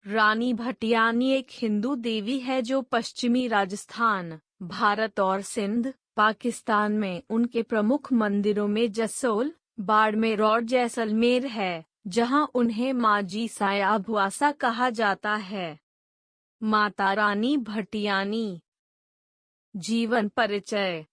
रानी भटियानी एक हिंदू देवी है जो पश्चिमी राजस्थान, भारत और सिंध, पाकिस्तान में उनके प्रमुख मंदिरों में जसोल, बाड़मेर और जैसलमेर है, जहां उन्हें माजी सायाभुआसा कहा जाता है। माता रानी भटियानी। जीवन परिचय।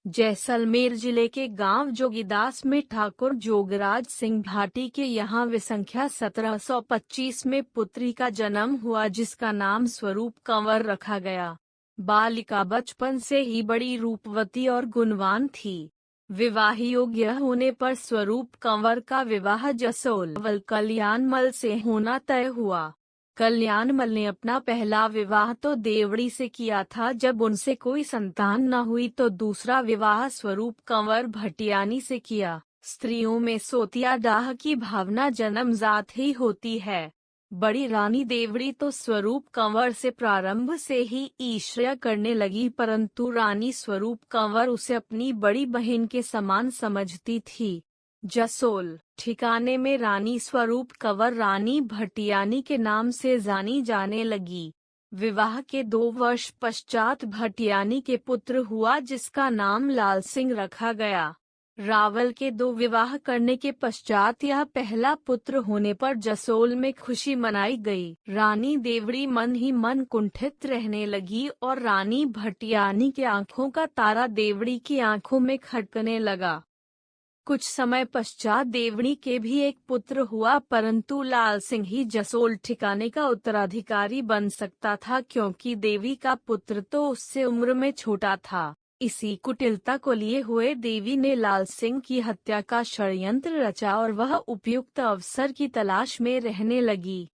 जैसलमेर जिले के गांव जोगीदास में ठाकुर जोगराज सिंह भाटी के यहाँ विसंख्या 1725 में पुत्री का जन्म हुआ, जिसका नाम स्वरूप कंवर रखा गया। बालिका बचपन से ही बड़ी रूपवती और गुणवान थी। विवाह योग्य होने पर स्वरूप कंवर का विवाह जसोल कल्याणमल से होना तय हुआ। कल्याणमल ने अपना पहला विवाह तो देवड़ी से किया था। जब उनसे कोई संतान न हुई तो दूसरा विवाह स्वरूप कंवर भटियानी से किया। स्त्रियों में सोतिया डाह की भावना जन्मजात ही होती है। बड़ी रानी देवड़ी तो स्वरूप कंवर से प्रारंभ से ही ईर्ष्या करने लगी, परंतु रानी स्वरूप कंवर उसे अपनी बड़ी बहन के समान समझती थी। जसोल ठिकाने में रानी स्वरूप कंवर रानी भटियानी के नाम से जानी जाने लगी। विवाह के 2 वर्ष पश्चात भटियानी के पुत्र हुआ, जिसका नाम लाल सिंह रखा गया। रावल के 2 विवाह करने के पश्चात यह पहला पुत्र होने पर जसोल में खुशी मनाई गई। रानी देवड़ी मन ही मन कुंठित रहने लगी और रानी भटियानी के आंखों का तारा देवड़ी की आंखों में खटकने लगा। कुछ समय पश्चात देवड़ी के भी एक पुत्र हुआ, परंतु लाल सिंह ही जसोल ठिकाने का उत्तराधिकारी बन सकता था, क्योंकि देवी का पुत्र तो उससे उम्र में छोटा था। इसी कुटिलता को लिए हुए देवी ने लाल सिंह की हत्या का षड्यंत्र रचा और वह उपयुक्त अवसर की तलाश में रहने लगी।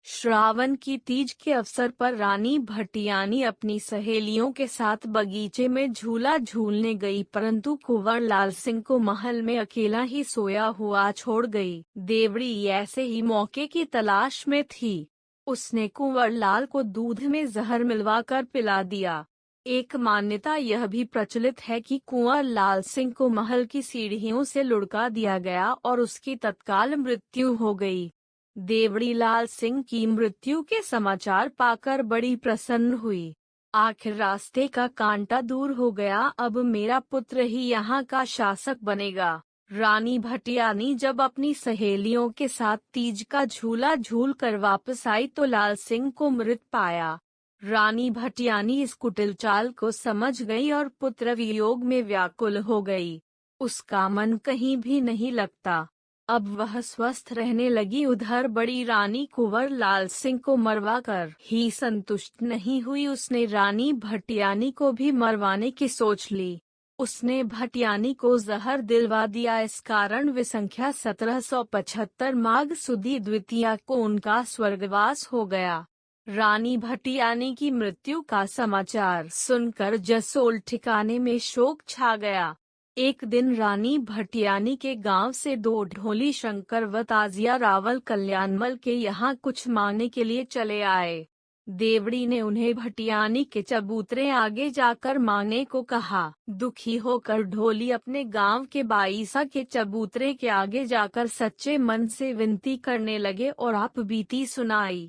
श्रावण की तीज के अवसर पर रानी भटियानी अपनी सहेलियों के साथ बगीचे में झूला झूलने गई, परंतु कुंवर लाल सिंह को महल में अकेला ही सोया हुआ छोड़ गई। देवड़ी ऐसे ही मौके की तलाश में थी। उसने कुंवर लाल को दूध में जहर मिलवाकर पिला दिया। एक मान्यता यह भी प्रचलित है कि कुंवर लाल सिंह को महल की सीढ़ियों से लुढ़का दिया गया और उसकी तत्काल मृत्यु हो गई। देवड़ी लाल सिंह की मृत्यु के समाचार पाकर बड़ी प्रसन्न हुई। आखिर रास्ते का कांटा दूर हो गया, अब मेरा पुत्र ही यहाँ का शासक बनेगा। रानी भटियानी जब अपनी सहेलियों के साथ तीज का झूला झूल कर वापस आई तो लाल सिंह को मृत पाया। रानी भटियानी इस कुटिल चाल को समझ गई और पुत्र वियोग में व्याकुल हो गई। उसका मन कहीं भी नहीं लगता। अब वह स्वस्थ रहने लगी। उधर बड़ी रानी कुंवर लाल सिंह को मरवा कर ही संतुष्ट नहीं हुई, उसने रानी भटियानी को भी मरवाने की सोच ली। उसने भटियानी को जहर दिलवा दिया। इस कारण विसंख्या 1775 माघ सुदी द्वितीया को उनका स्वर्गवास हो गया। रानी भटियानी की मृत्यु का समाचार सुनकर जसोल ठिकाने में शोक छा गया। एक दिन रानी भटियानी के गांव से 2 ढोली शंकर व ताजिया रावल कल्याणमल के यहाँ कुछ मांगने के लिए चले आए। देवड़ी ने उन्हें भटियानी के चबूतरे आगे जाकर मांगने को कहा। दुखी होकर ढोली अपने गांव के बाईसा के चबूतरे के आगे जाकर सच्चे मन से विनती करने लगे और आप बीती सुनाई।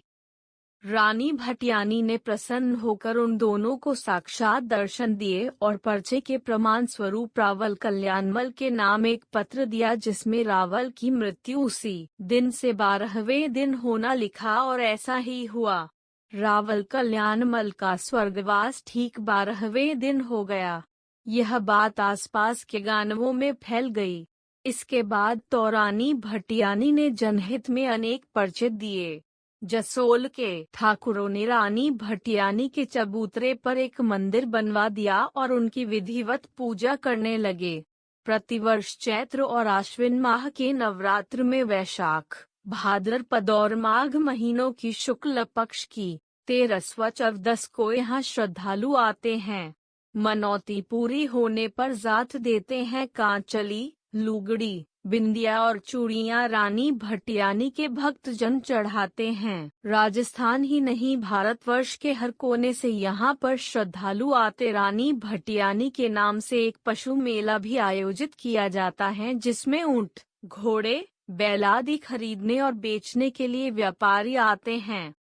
रानी भटियानी ने प्रसन्न होकर उन दोनों को साक्षात दर्शन दिए और पर्चे के प्रमाण स्वरूप रावल कल्याणमल के नाम एक पत्र दिया, जिसमें रावल की मृत्यु उसी दिन से 12वें दिन होना लिखा और ऐसा ही हुआ। रावल कल्याणमल का स्वर्गवास ठीक 12वें दिन हो गया। यह बात आसपास के गांवों में फैल गई। इसके बाद तो रानी भटियानी ने जनहित में अनेक पर्चे दिए। जसोल के ठाकुरों ने रानी भटियानी के चबूतरे पर एक मंदिर बनवा दिया और उनकी विधिवत पूजा करने लगे। प्रतिवर्ष चैत्र और आश्विन माह के नवरात्र में वैशाख, भाद्रपद और माघ महीनों की शुक्ल पक्ष की 13वीं चौदस को यहाँ श्रद्धालु आते हैं। मनौती पूरी होने पर जात देते हैं। कांचली, लुगड़ी, बिंदिया और चूड़ियां रानी भटियानी के भक्तजन चढ़ाते हैं। राजस्थान ही नहीं, भारतवर्ष के हर कोने से यहाँ पर श्रद्धालु आते। रानी भटियानी के नाम से एक पशु मेला भी आयोजित किया जाता है, जिसमें ऊंट, घोड़े, बैल आदि खरीदने और बेचने के लिए व्यापारी आते हैं।